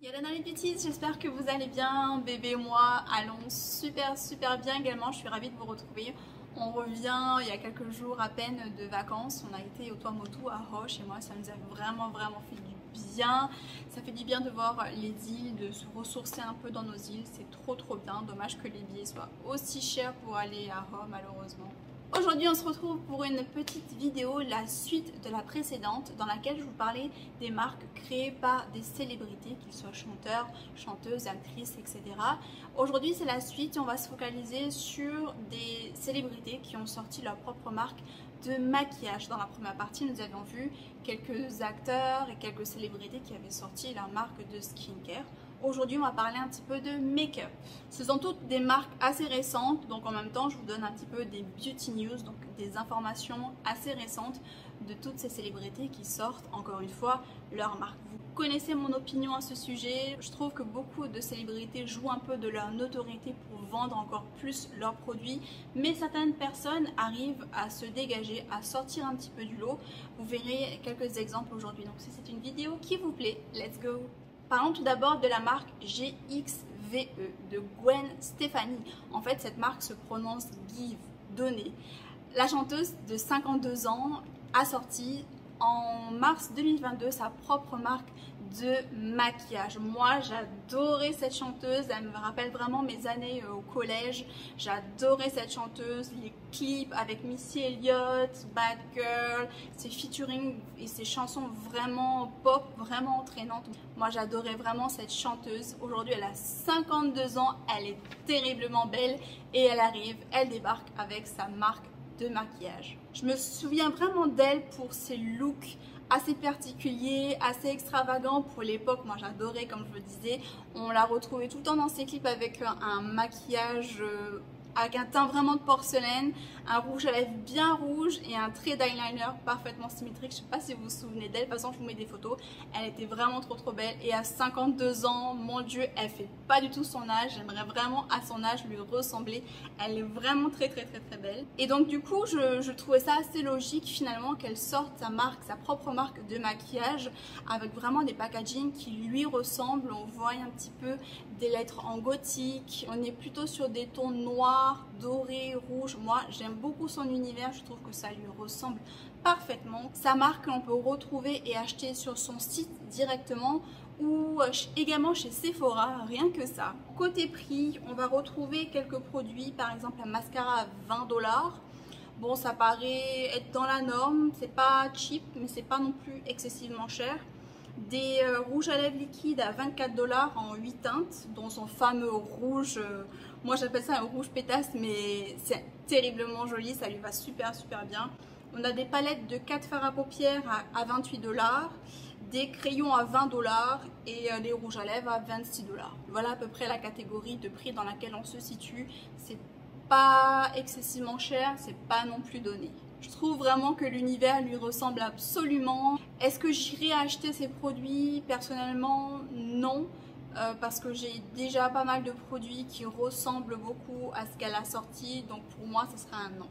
Yolanda les Beauties, j'espère que vous allez bien. Bébé et moi allons super bien également. Je suis ravie de vous retrouver. On revient il y a quelques jours à peine de vacances. On a été au Tuamotu à Roche et moi ça nous a vraiment fait du bien. Ça fait du bien de voir les îles, de se ressourcer un peu dans nos îles. C'est trop bien. Dommage que les billets soient aussi chers pour aller à Rome malheureusement. Aujourd'hui on se retrouve pour une petite vidéo, la suite de la précédente dans laquelle je vous parlais des marques créées par des célébrités, qu'ils soient chanteurs, chanteuses, actrices, etc. Aujourd'hui c'est la suite, on va se focaliser sur des célébrités qui ont sorti leur propre marque de maquillage. Dans la première partie nous avions vu quelques acteurs et quelques célébrités qui avaient sorti leur marque de skincare. Aujourd'hui, on va parler un petit peu de make-up. Ce sont toutes des marques assez récentes, donc en même temps, je vous donne un petit peu des beauty news, donc des informations assez récentes de toutes ces célébrités qui sortent, encore une fois, leur marque. Vous connaissez mon opinion à ce sujet. Je trouve que beaucoup de célébrités jouent un peu de leur notoriété pour vendre encore plus leurs produits, mais certaines personnes arrivent à se dégager, à sortir un petit peu du lot. Vous verrez quelques exemples aujourd'hui. Donc si c'est une vidéo qui vous plaît, let's go! Parlons tout d'abord de la marque GXVE de Gwen Stefani. En fait, cette marque se prononce Give, donner. La chanteuse de 52 ans a sorti en mars 2022 sa propre marque de maquillage. Moi, j'adorais cette chanteuse. Elle me rappelle vraiment mes années au collège. J'adorais cette chanteuse, les clips avec Missy Elliott, Bad Girl, ses featuring et ses chansons vraiment pop, vraiment entraînantes. Moi, j'adorais vraiment cette chanteuse. Aujourd'hui, elle a 52 ans. Elle est terriblement belle et elle débarque avec sa marque de maquillage. Je me souviens vraiment d'elle pour ses looks assez particuliers, assez extravagants pour l'époque. Moi j'adorais, comme je le disais. On la retrouvait tout le temps dans ses clips avec un maquillage avec un teint vraiment de porcelaine, un rouge à lèvres bien rouge et un trait d'eyeliner parfaitement symétrique. Je ne sais pas si vous vous souvenez d'elle, de toute façon je vous mets des photos. Elle était vraiment trop belle et à 52 ans, mon Dieu, elle fait pas du tout son âge. J'aimerais vraiment à son âge lui ressembler. Elle est vraiment très belle. Et donc du coup, je trouvais ça assez logique finalement qu'elle sorte sa marque, sa propre marque de maquillage avec vraiment des packaging qui lui ressemblent. On voit un petit peu des lettres en gothique. On est plutôt sur des tons noirs, doré, rouge. Moi j'aime beaucoup son univers, je trouve que ça lui ressemble parfaitement. Sa marque on peut retrouver et acheter sur son site directement ou également chez Sephora, rien que ça. Côté prix, on va retrouver quelques produits, par exemple un mascara à 20 $. Bon, ça paraît être dans la norme, c'est pas cheap mais c'est pas non plus excessivement cher. Des rouges à lèvres liquides à 24 $ en 8 teintes, dont son fameux rouge, moi j'appelle ça un rouge pétasse, mais c'est terriblement joli, ça lui va super bien. On a des palettes de 4 fards à paupières à 28 $, des crayons à 20 $ et les rouges à lèvres à 26 $. Voilà à peu près la catégorie de prix dans laquelle on se situe. C'est pas excessivement cher, c'est pas non plus donné. Je trouve vraiment que l'univers lui ressemble absolument. Est-ce que j'irai acheter ces produits? Personnellement, non. Parce que j'ai déjà pas mal de produits qui ressemblent beaucoup à ce qu'elle a sorti. Donc pour moi, ce sera un non.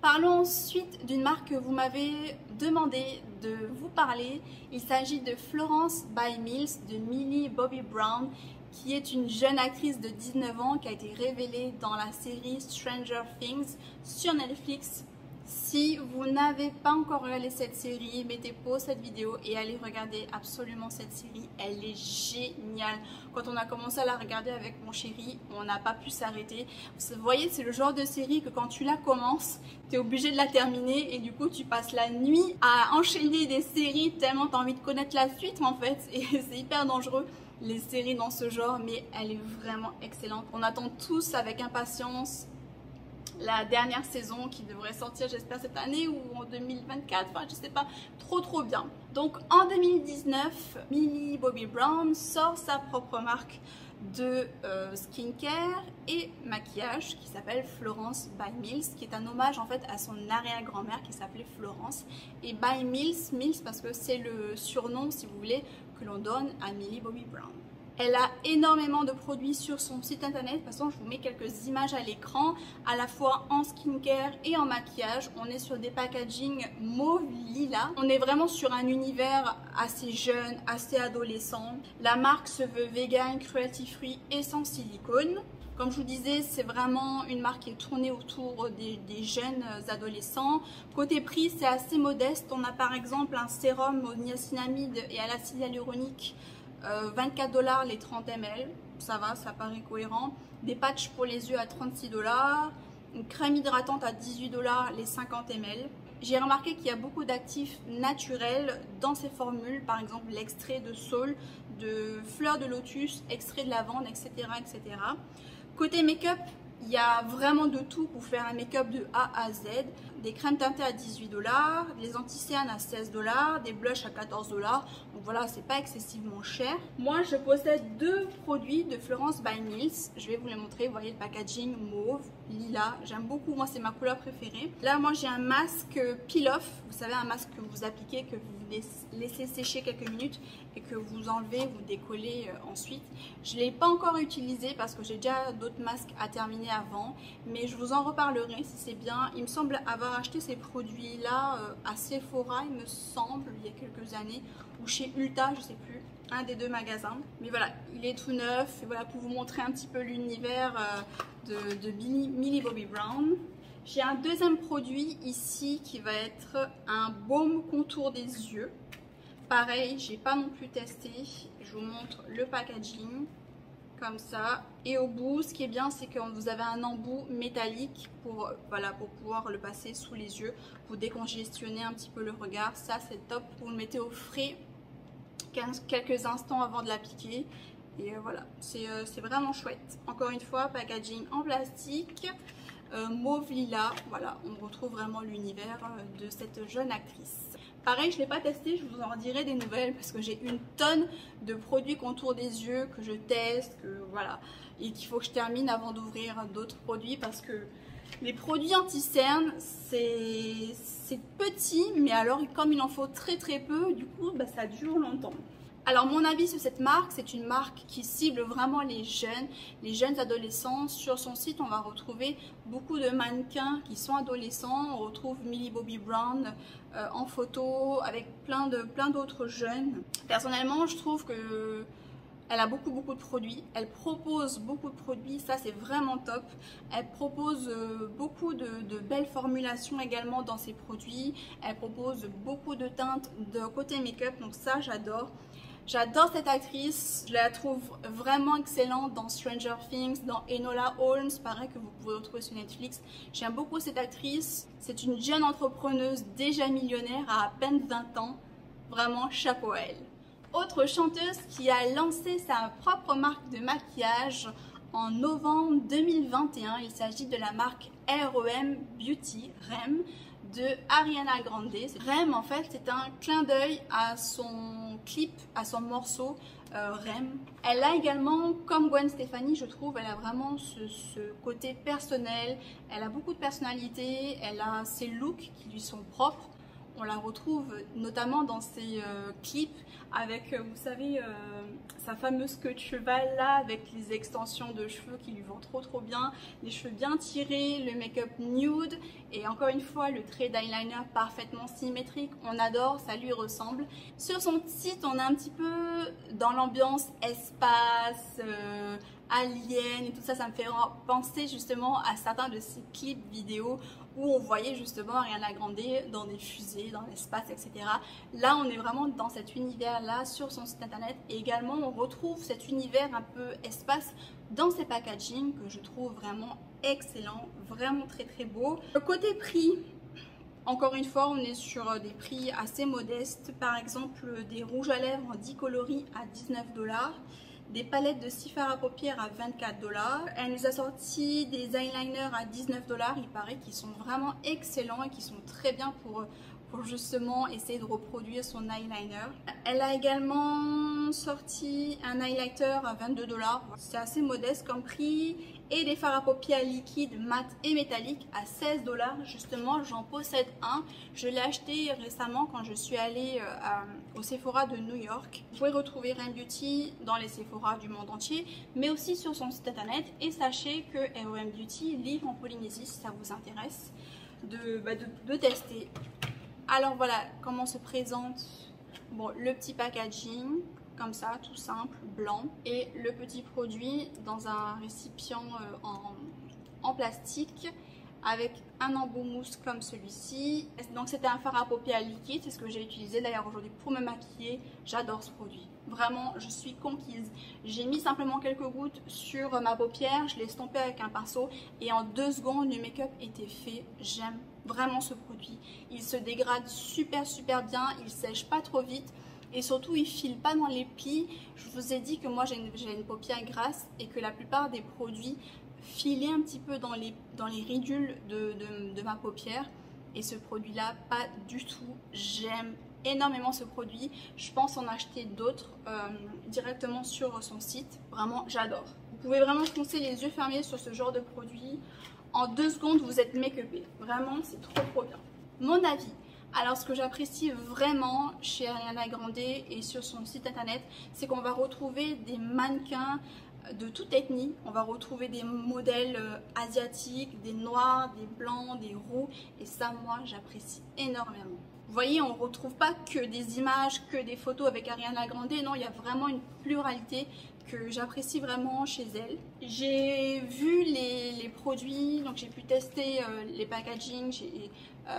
Parlons ensuite d'une marque que vous m'avez demandé de vous parler. Il s'agit de Florence by Mills de Millie Bobby Brown, qui est une jeune actrice de 19 ans qui a été révélée dans la série Stranger Things sur Netflix. Si vous n'avez pas encore regardé cette série, mettez pause cette vidéo et allez regarder absolument cette série. Elle est géniale. Quand on a commencé à la regarder avec mon chéri, on n'a pas pu s'arrêter. Vous voyez, c'est le genre de série que quand tu la commences, tu es obligé de la terminer et du coup tu passes la nuit à enchaîner des séries tellement tu as envie de connaître la suite en fait. Et c'est hyper dangereux les séries dans ce genre, mais elle est vraiment excellente. On attend tous avec impatience la dernière saison qui devrait sortir, j'espère cette année ou en 2024, enfin je sais pas, trop bien. Donc en 2019, Millie Bobby Brown sort sa propre marque de skincare et maquillage qui s'appelle Florence by Mills, qui est un hommage en fait à son arrière-grand-mère qui s'appelait Florence, et by Mills parce que c'est le surnom si vous voulez que l'on donne à Millie Bobby Brown. Elle a énormément de produits sur son site internet. De toute façon, je vous mets quelques images à l'écran, à la fois en skincare et en maquillage. On est sur des packaging mauve lila. On est vraiment sur un univers assez jeune, assez adolescent. La marque se veut vegan, cruelty free et sans silicone. Comme je vous disais, c'est vraiment une marque qui est tournée autour des jeunes adolescents. Côté prix, c'est assez modeste. On a par exemple un sérum au niacinamide et à l'acide hyaluronique, 24 $ les 30 ml. Ça va, ça paraît cohérent. Des patchs pour les yeux à 36 $. Une crème hydratante à 18 $ les 50 ml. J'ai remarqué qu'il y a beaucoup d'actifs naturels dans ces formules, par exemple l'extrait de saule, de fleurs de lotus, extrait de lavande, etc. etc. Côté make-up, il y a vraiment de tout pour faire un make-up de A à Z. Des crèmes teintées à 18 $, des anti-cernes à 16 $, des blushs à 14 $. Donc voilà, c'est pas excessivement cher. Moi, je possède deux produits de Florence by Mills. Je vais vous les montrer. Vous voyez le packaging mauve, lila. J'aime beaucoup. Moi, c'est ma couleur préférée. Là, moi, j'ai un masque peel-off. Vous savez, un masque que vous appliquez, que vous laissez sécher quelques minutes et que vous enlevez, vous décollez ensuite. Je ne l'ai pas encore utilisé parce que j'ai déjà d'autres masques à terminer avant. Mais je vous en reparlerai si c'est bien. Il me semble avoir acheté ces produits-là à Sephora, il me semble, il y a quelques années, ou chez Ulta, je sais plus, un des deux magasins. Mais voilà, il est tout neuf, et voilà, pour vous montrer un petit peu l'univers de Millie Bobby Brown. J'ai un deuxième produit ici qui va être un baume contour des yeux. Pareil, j'ai pas non plus testé, je vous montre le packaging. Comme ça, et au bout, ce qui est bien, c'est que vous avez un embout métallique pour, voilà, pour pouvoir le passer sous les yeux, pour décongestionner un petit peu le regard. Ça, c'est top. Vous le mettez au frais quelques instants avant de l'appliquer. Et voilà, c'est vraiment chouette. Encore une fois, packaging en plastique, mauve lila. Voilà, on retrouve vraiment l'univers de cette jeune actrice. Pareil, je ne l'ai pas testé, je vous en dirai des nouvelles parce que j'ai une tonne de produits contour des yeux que je teste, voilà, et qu'il faut que je termine avant d'ouvrir d'autres produits parce que les produits anti-cernes, c'est petit, mais alors comme il en faut très peu, du coup, bah, ça dure longtemps. Alors mon avis sur cette marque, c'est une marque qui cible vraiment les jeunes adolescents. Sur son site, on va retrouver beaucoup de mannequins qui sont adolescents. On retrouve Millie Bobby Brown en photo avec plein d'autres jeunes. Personnellement, je trouve que elle a beaucoup de produits, elle propose beaucoup de produits, ça c'est vraiment top. Elle propose beaucoup de belles formulations également dans ses produits. Elle propose beaucoup de teintes de côté make-up, donc ça j'adore. J'adore cette actrice, je la trouve vraiment excellente dans Stranger Things, dans Enola Holmes, pareil que vous pouvez retrouver sur Netflix. J'aime beaucoup cette actrice, c'est une jeune entrepreneuse déjà millionnaire à peine 20 ans, vraiment chapeau à elle. Autre chanteuse qui a lancé sa propre marque de maquillage en novembre 2021, il s'agit de la marque REM Beauty, REM, de Ariana Grande. REM en fait c'est un clin d'œil à son clip, à son morceau REM. Elle a également, comme Gwen Stefani je trouve, elle a vraiment ce côté personnel, elle a beaucoup de personnalité, elle a ses looks qui lui sont propres. On la retrouve notamment dans ses clips avec, vous savez, sa fameuse queue de cheval là, avec les extensions de cheveux qui lui vont trop bien, les cheveux bien tirés, le make-up nude et encore une fois le trait d'eyeliner parfaitement symétrique. On adore, ça lui ressemble. Sur son site, on est un petit peu dans l'ambiance espace, alien et tout ça, ça me fait penser justement à certains de ces clips vidéo où on voyait justement Ariana Grande dans des fusées, dans l'espace, etc. Là, on est vraiment dans cet univers-là sur son site internet. Et également, on retrouve cet univers un peu espace dans ses packaging que je trouve vraiment excellent, vraiment très beau. Côté prix, encore une fois, on est sur des prix assez modestes. Par exemple, des rouges à lèvres en 10 coloris à 19 $. Des palettes de 6 fards à paupières à 24 $. Elle nous a sorti des eyeliners à 19 $. Il paraît qu'ils sont vraiment excellents et qui sont très bien pour justement essayer de reproduire son eyeliner. Elle a également sorti un highlighter à 22 $. C'est assez modeste comme prix. Et des fards à paupières liquides, mat et métalliques à 16 $. Justement, j'en possède un. Je l'ai acheté récemment quand je suis allée au Sephora de New York. Vous pouvez retrouver Rem Beauty dans les Sephora du monde entier, mais aussi sur son site internet. Et sachez que Rem Beauty livre en Polynésie si ça vous intéresse de tester. Alors voilà comment se présente le petit packaging. Comme ça, tout simple, blanc. Et le petit produit dans un récipient en plastique avec un embout mousse comme celui-ci. Donc c'était un fard à paupières liquide, c'est ce que j'ai utilisé d'ailleurs aujourd'hui pour me maquiller. J'adore ce produit. Vraiment, je suis conquise. J'ai mis simplement quelques gouttes sur ma paupière, je l'ai estompé avec un pinceau et en 2 secondes, le make-up était fait. J'aime vraiment ce produit. Il se dégrade super bien, il sèche pas trop vite. Et surtout, il ne file pas dans les plis. Je vous ai dit que moi, j'ai une paupière grasse et que la plupart des produits filaient un petit peu dans les ridules de ma paupière. Et ce produit-là, pas du tout. J'aime énormément ce produit. Je pense en acheter d'autres directement sur son site. Vraiment, j'adore. Vous pouvez vraiment foncer les yeux fermés sur ce genre de produit. En 2 secondes, vous êtes make-upé. Vraiment, c'est trop bien. Mon avis. Alors ce que j'apprécie vraiment chez Ariana Grande et sur son site internet, c'est qu'on va retrouver des mannequins de toute ethnie. On va retrouver des modèles asiatiques, des noirs, des blancs, des roux. Et ça, moi, j'apprécie énormément. Vous voyez, on ne retrouve pas que des images, que des photos avec Ariana Grande. Non, il y a vraiment une pluralité que j'apprécie vraiment chez elle. J'ai vu les produits, donc j'ai pu tester les packaging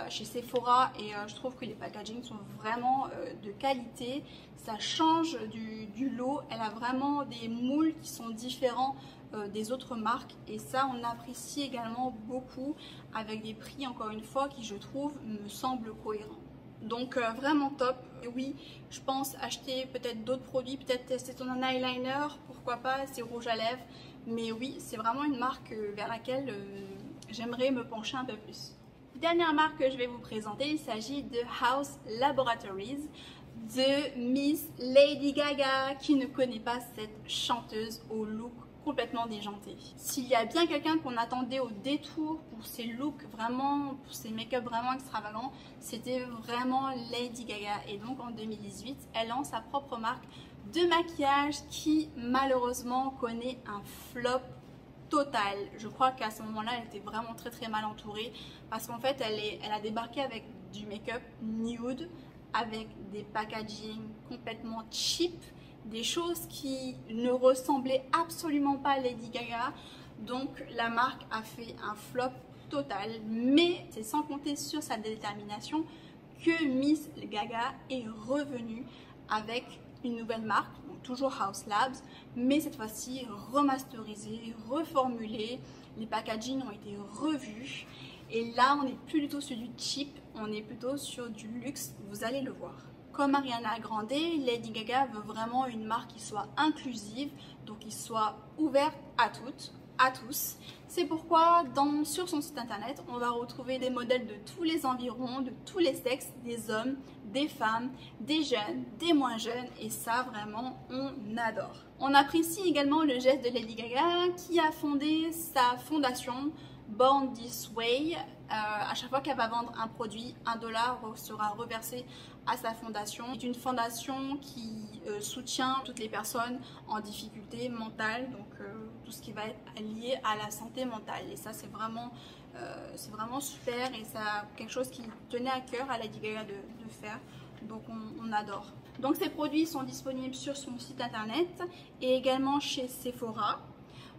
chez Sephora et je trouve que les packaging sont vraiment de qualité. Ça change du lot. Elle a vraiment des moules qui sont différents des autres marques et ça on apprécie également beaucoup avec des prix encore une fois qui je trouve me semblent cohérents. Donc vraiment top. Et oui, je pense acheter peut-être d'autres produits, peut-être tester ton eyeliner, pourquoi pas, c'est rouge à lèvres. Mais oui, c'est vraiment une marque vers laquelle j'aimerais me pencher un peu plus. Dernière marque que je vais vous présenter, il s'agit de Haus Laboratories de Miss Lady Gaga. Qui ne connaît pas cette chanteuse au look complètement déjanté? S'il y a bien quelqu'un qu'on attendait au détour pour ses looks vraiment, pour ses make-up vraiment extravagants, c'était vraiment Lady Gaga. Et donc en 2018, elle lance sa propre marque de maquillage qui malheureusement connaît un flop total. Je crois qu'à ce moment-là, elle était vraiment très mal entourée parce qu'en fait, elle a débarqué avec du make-up nude, avec des packaging complètement cheap, des choses qui ne ressemblaient absolument pas à Lady Gaga. Donc la marque a fait un flop total, mais c'est sans compter sur sa détermination que Miss Gaga est revenue avec une nouvelle marque, donc toujours Haus Labs, mais cette fois-ci remasterisée, reformulée. Les packaging ont été revus et là on n'est plus du tout sur du cheap, on est plutôt sur du luxe, vous allez le voir. Comme Ariana Grande, Lady Gaga veut vraiment une marque qui soit inclusive, donc qui soit ouverte à toutes, à tous. C'est pourquoi sur son site internet, on va retrouver des modèles de tous les environs, de tous les sexes, des hommes, des femmes, des jeunes, des moins jeunes, et ça vraiment on adore. On apprécie également le geste de Lady Gaga qui a fondé sa fondation Born This Way. À chaque fois qu'elle va vendre un produit, $1 sera reversé à sa fondation. C'est une fondation qui soutient toutes les personnes en difficulté mentale, donc tout ce qui va être lié à la santé mentale. Et ça, c'est vraiment super et ça quelque chose qui tenait à cœur à Lady Gaga de faire. Donc on adore. Donc ces produits sont disponibles sur son site internet et également chez Sephora.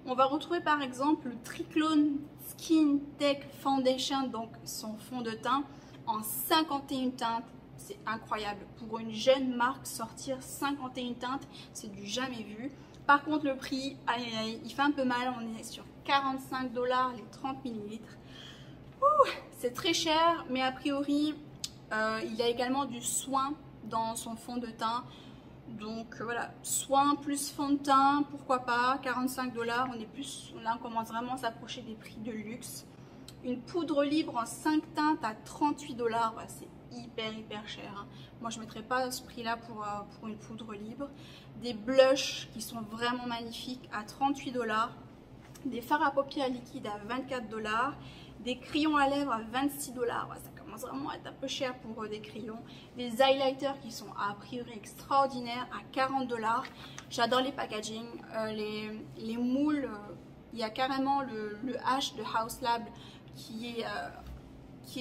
On va retrouver par exemple le Triclone Skin Tech Foundation, donc son fond de teint en 51 teintes. C'est incroyable. Pour une jeune marque, sortir 51 teintes, c'est du jamais vu. Par contre, le prix, il fait un peu mal. On est sur 45 $ les 30 ml. C'est très cher, mais a priori, il y a également du soin dans son fond de teint. Donc voilà, soin plus fond de teint, pourquoi pas, 45 $. Là, on commence vraiment à s'approcher des prix de luxe. Une poudre libre en 5 teintes à 38 $. C'est hyper cher, hein. Moi je ne mettrais pas ce prix là pour une poudre libre. Des blushs qui sont vraiment magnifiques à 38 $, des fards à paupières liquides à 24 $, des crayons à lèvres à 26 $. Ouais, ça commence vraiment à être un peu cher pour des crayons. Des highlighters qui sont a priori extraordinaires à 40 $. J'adore les packaging, les moules. Il y a carrément le H de Haus Lab qui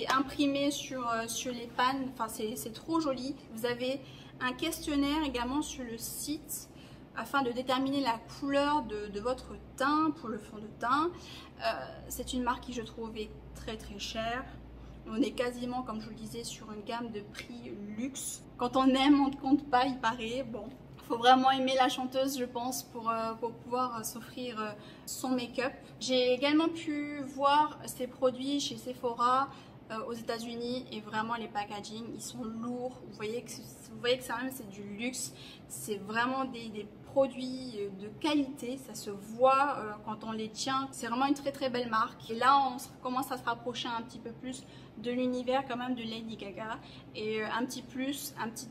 est imprimé sur les pannes. Enfin, c'est trop joli. Vous avez un questionnaire également sur le site afin de déterminer la couleur de votre teint pour le fond de teint. C'est une marque qui je trouve est très chère. On est quasiment, comme je vous le disais, sur une gamme de prix luxe. Quand on aime, on ne compte pas, il paraît. Bon, faut vraiment aimer la chanteuse, je pense, pour pouvoir s'offrir son make-up. J'ai également pu voir ces produits chez Sephora aux États-Unis et vraiment les packaging, ils sont lourds. Vous voyez que ça même c'est du luxe. C'est vraiment des produits de qualité, ça se voit quand on les tient. C'est vraiment une très belle marque. Et là, on commence à se rapprocher un petit peu plus de l'univers quand même de Lady Gaga et un petit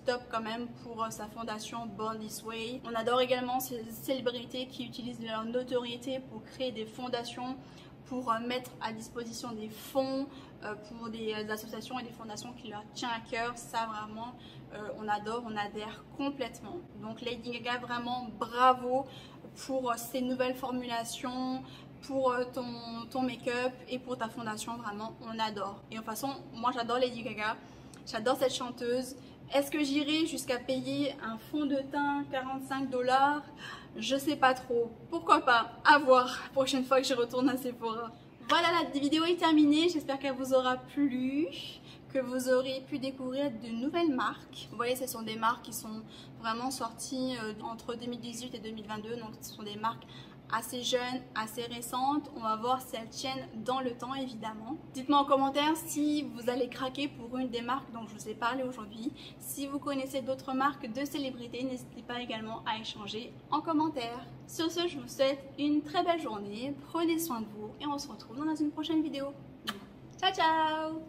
top quand même pour sa fondation Born This Way. On adore également ces célébrités qui utilisent leur notoriété pour créer des fondations, pour mettre à disposition des fonds pour des associations et des fondations qui leur tiennent à cœur. Ça vraiment, on adore, on adhère complètement. Donc Lady Gaga, vraiment bravo pour ces nouvelles formulations, pour ton make-up et pour ta fondation, vraiment on adore. Et de toute façon, moi j'adore Lady Gaga, j'adore cette chanteuse. Est-ce que j'irai jusqu'à payer un fond de teint 45 $? Je sais pas trop. Pourquoi pas? À voir prochaine fois que je retourne à Sephora. Voilà, la vidéo est terminée. J'espère qu'elle vous aura plu, que vous aurez pu découvrir de nouvelles marques. Vous voyez, ce sont des marques qui sont vraiment sorties entre 2018 et 2022. Donc, ce sont des marques assez jeunes, assez récentes. On va voir si elles tiennent dans le temps, évidemment. Dites-moi en commentaire si vous allez craquer pour une des marques dont je vous ai parlé aujourd'hui. Si vous connaissez d'autres marques de célébrités, n'hésitez pas également à échanger en commentaire. Sur ce, je vous souhaite une très belle journée. Prenez soin de vous et on se retrouve dans une prochaine vidéo. Ciao, ciao!